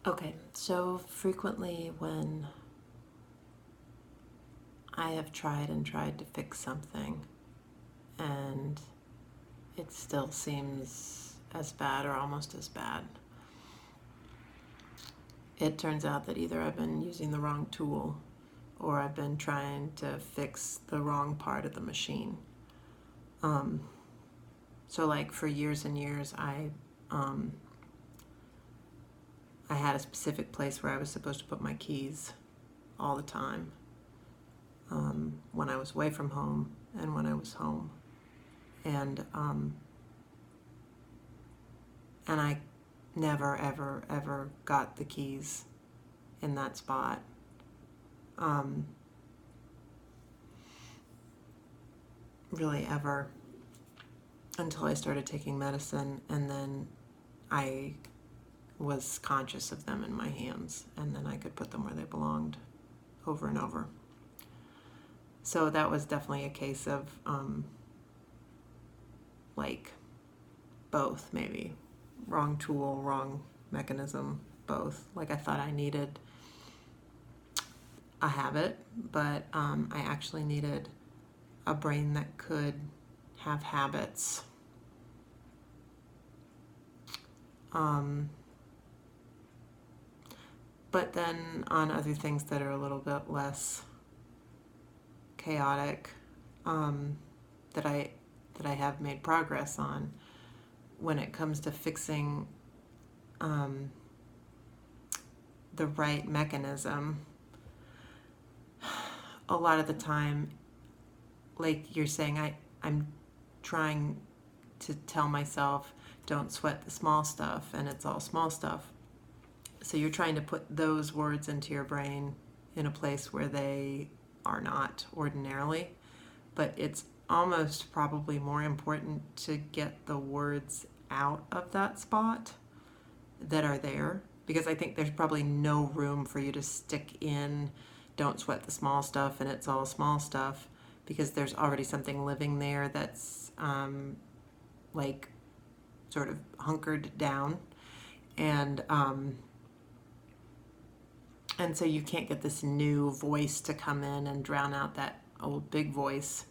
Okay, so frequently when I have tried and tried to fix something and it still seems as bad or almost as bad, it turns out that either I've been using the wrong tool or I've been trying to fix the wrong part of the machine. So like for years and years, I had a specific place where I was supposed to put my keys all the time, when I was away from home and when I was home. And I never, ever, ever got the keys in that spot. Really ever, until I started taking medicine, and then I was conscious of them in my hands, and then I could put them where they belonged over and over. So that was definitely a case of like both, maybe wrong tool, wrong mechanism, both. Like I thought I needed a habit, but I actually needed a brain that could have habits. But then on other things that are a little bit less chaotic, that I have made progress on when it comes to fixing the right mechanism. A lot of the time, like you're saying, I'm trying to tell myself, don't sweat the small stuff, and it's all small stuff. So you're trying to put those words into your brain in a place where they are not ordinarily, but it's almost probably more important to get the words out of that spot that are there, because I think there's probably no room for you to stick in don't sweat the small stuff and it's all small stuff, because there's already something living there that's like sort of hunkered down, and so you can't get this new voice to come in and drown out that old big voice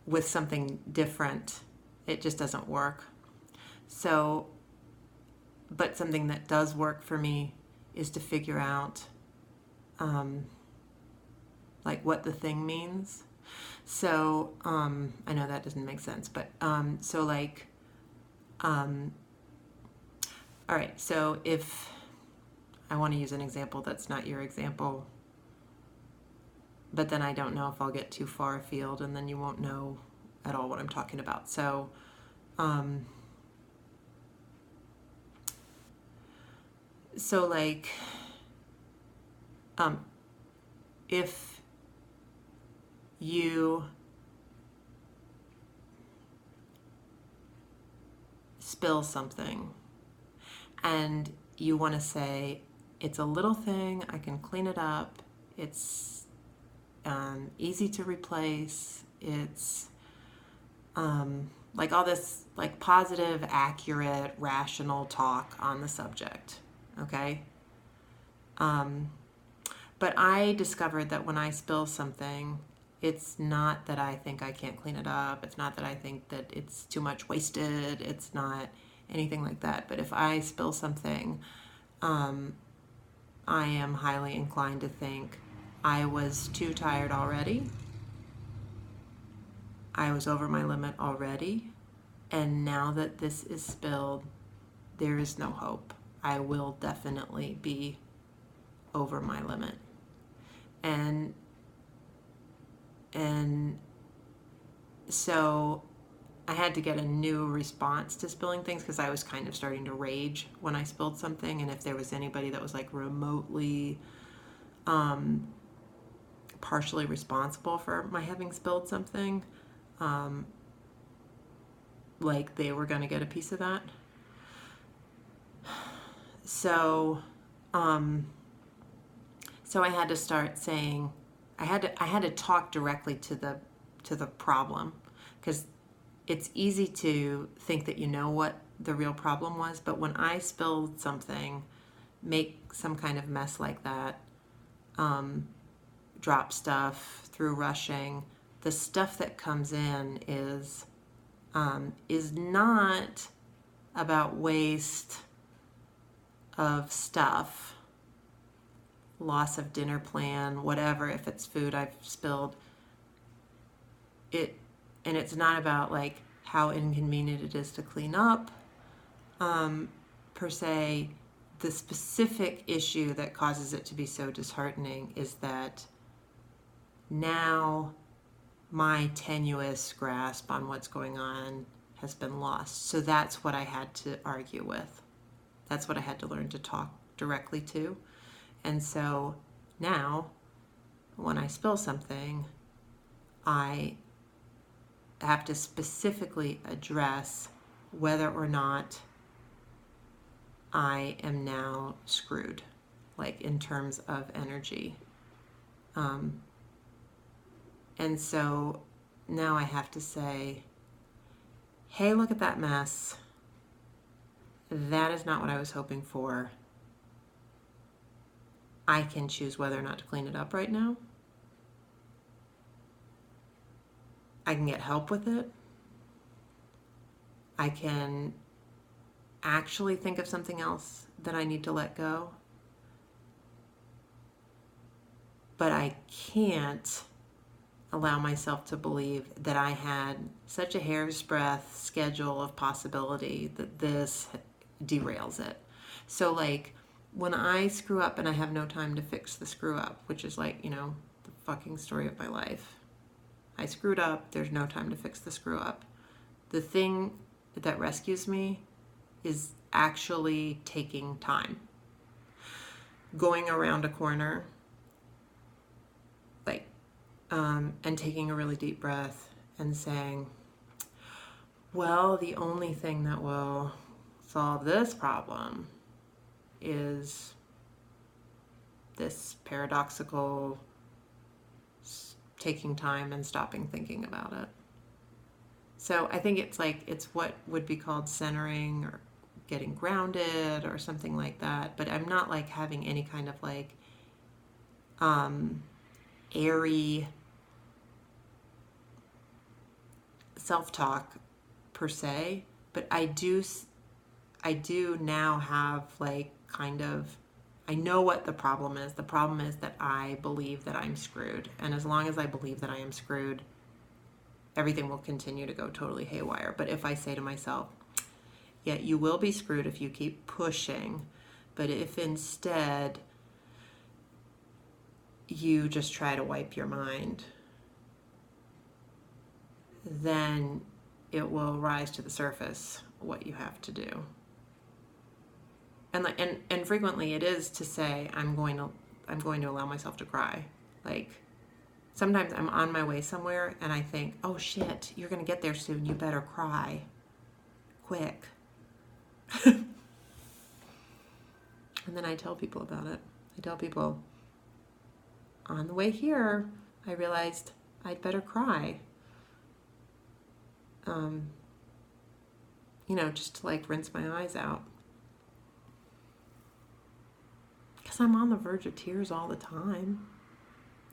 with something different. It just doesn't work. So, but something that does work for me is to figure out like what the thing means. So I know that doesn't make sense, but so like all right, so if I want to use an example that's not your example, but then I don't know if I'll get too far afield and then you won't know at all what I'm talking about. So like if you spill something and you want to say, it's a little thing, I can clean it up, it's easy to replace, it's like all this like positive, accurate, rational talk on the subject, okay? But I discovered that when I spill something, it's not that I think I can't clean it up, it's not that I think that it's too much wasted, it's not anything like that. But if I spill something, I am highly inclined to think I was too tired already, I was over my limit already, and now that this is spilled, there is no hope. I will definitely be over my limit. And so I had to get a new response to spilling things, because I was kind of starting to rage when I spilled something, and if there was anybody that was like remotely partially responsible for my having spilled something, like they were going to get a piece of that. So so I had to start saying, I had to talk directly to the problem, because it's easy to think that you know what the real problem was. But when I spilled something, make some kind of mess like that, drop stuff through rushing, the stuff that comes in is not about waste of stuff, loss of dinner plan, whatever. If it's food I've spilled it, and it's not about like how inconvenient it is to clean up, per se. The specific issue that causes it to be so disheartening is that now my tenuous grasp on what's going on has been lost. So that's what I had to argue with. That's what I had to learn to talk directly to. And so now, when I spill something, I have to specifically address whether or not I am now screwed, like in terms of energy. And so now I have to say, hey, look at that mess. That is not what I was hoping for. I can choose whether or not to clean it up right now. I can get help with it. I can actually think of something else that I need to let go. But I can't allow myself to believe that I had such a hair's breadth schedule of possibility that this derails it. So like when I screw up and I have no time to fix the screw up, which is like, the fucking story of my life. I screwed up, there's no time to fix the screw up. The thing that rescues me is actually taking time. Going around a corner, and taking a really deep breath and saying, well, the only thing that will solve this problem is this paradoxical taking time and stopping thinking about it. So I think it's what would be called centering or getting grounded or something like that. But I'm not like having any kind of like airy self-talk per se, but I do now have like kind of, I know what the problem is. The problem is that I believe that I'm screwed. And as long as I believe that I am screwed, everything will continue to go totally haywire. But if I say to myself, yeah, you will be screwed if you keep pushing, but if instead you just try to wipe your mind, then it will rise to the surface what you have to do. And frequently it is to say I'm going to allow myself to cry. Like sometimes I'm on my way somewhere and I think, oh shit, you're going to get there soon. You better cry quick. And then I tell people about it. I tell people, on the way here, I realized I'd better cry. Just to like rinse my eyes out. Because I'm on the verge of tears all the time.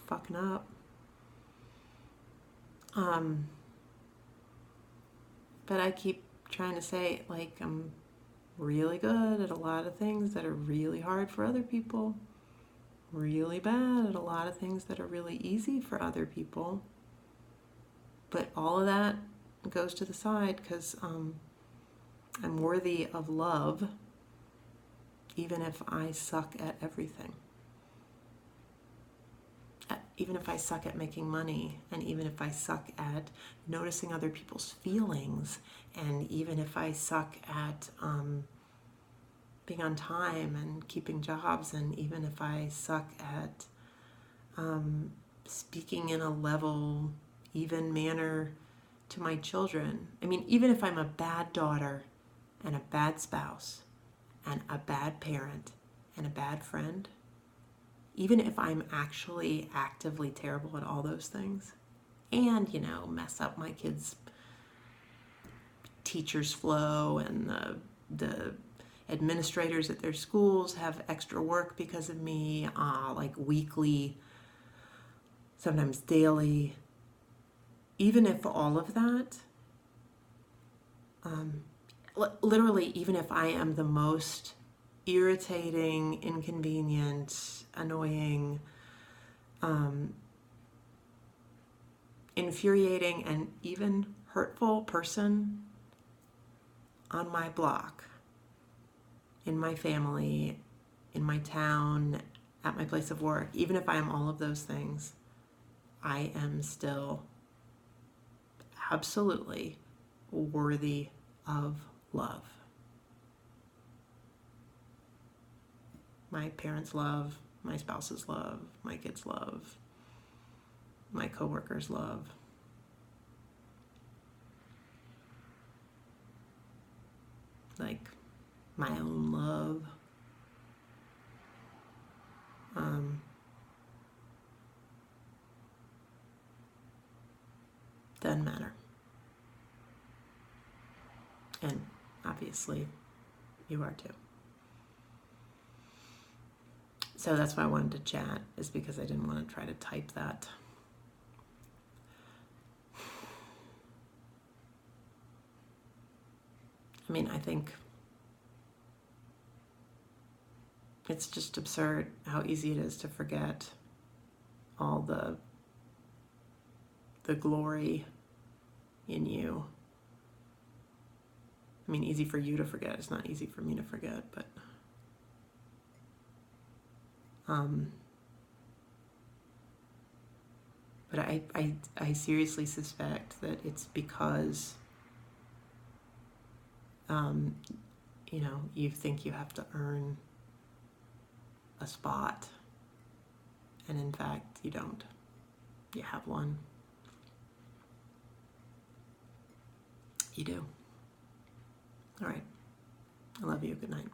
Fucking up. But I keep trying to say, like, I'm really good at a lot of things that are really hard for other people. Really bad at a lot of things that are really easy for other people. But all of that goes to the side because I'm worthy of love, even if I suck at everything. Even if I suck at making money, and even if I suck at noticing other people's feelings, and even if I suck at being on time and keeping jobs, and even if I suck at speaking in a level, even manner to my children. I mean, even if I'm a bad daughter and a bad spouse and a bad parent and a bad friend, even if I'm actually actively terrible at all those things and, mess up my kids' teachers flow, and the administrators at their schools have extra work because of me, like weekly, sometimes daily. Even if all of that, literally, even if I am the most irritating, inconvenient, annoying, infuriating, and even hurtful person on my block, in my family, in my town, at my place of work, even if I am all of those things, I am still absolutely worthy of love. My parents' love, my spouse's love, my kids' love, my coworkers' love. Like my own love. Doesn't matter. And obviously, you are too. So that's why I wanted to chat, is because I didn't want to try to type that. I mean, I think it's just absurd how easy it is to forget all the glory in you. I mean, easy for you to forget. It's not easy for me to forget, but I seriously suspect that it's because you think you have to earn a spot, and in fact you don't. You have one. You do. All right. I love you. Good night.